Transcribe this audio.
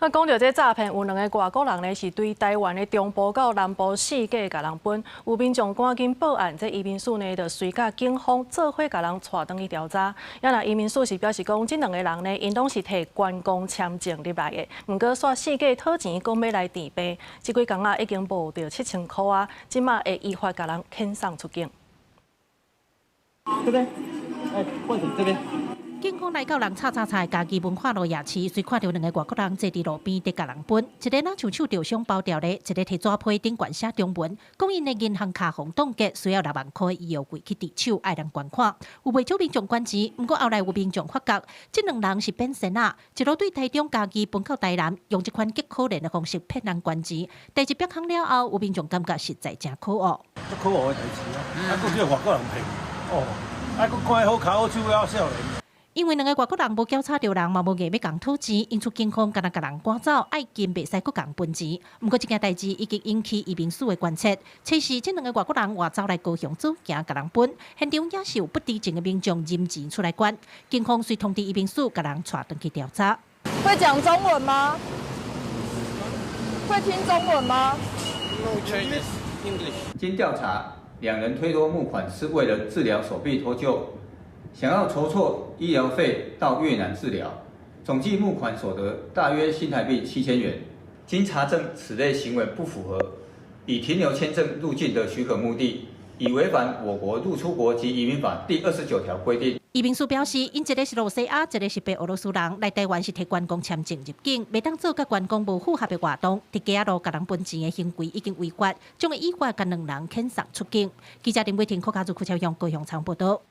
讲到这诈骗，有2个外国人呢是对台湾的中部到南部4界甲人分，有民众赶紧报案，这移民署呢就随甲警方做伙甲人带回去调查。也那移民署是表示讲，这2个人呢，因拢是摕观光签证入来的，不过煞4界讨钱，讲要来填备，这几工啊已经无到7000块啊，即马会依法甲人遣送出境。这边，换成这边。 警方来到人叉的家己文化路夜市，虽看到2个外国人坐伫路边伫甲人分，一个若像手吊箱包掉咧，一个摕纸批顶悬写中文，讲因的银行卡互冻结，需要6万块医药费去抵手，爱人捐款。有袂少民众关钱，不过后来有民众发觉，这2人是变身啊，一路对台中家己搬到台南，用一款极可怜的方式骗人捐钱。第一笔坑了后，有民众感觉实在真可恶。足可恶的代志啊！还佫叫外国人骗，哦，还佫看好脚好手了少年。 因为2个外国人无检查到人，嘛无硬要共讨钱，因此警方敢若甲人赶走，爱金袂使佫共分钱。不过这件代志已经引起移民署的关切。测试这2个外国人话走来高雄组，行甲人分，现场也是有不知情的民众认钱出来捐。警方遂通知移民署，甲人带回去调查。会讲中文吗？会听中文吗 ？No Chinese, English。经调查，2人推脱募款是为了治疗手臂脱臼。 想要筹措医疗费到越南治疗，总计募款所得大约新台币7000元。经查证，此类行为不符合以停留签证入境的许可目的，已违反我国入出国及移民法第29条规定。移民署表示，因一个是罗西亚，一个是白俄罗斯人，来台湾是摕观光签证入境，袂当做甲观光无符合的活动，伫街路甲人分钱的行为已经违法，将会依法甲2人遣送出境。记者林伟霆、柯家族、邱超雄高雄采访报道。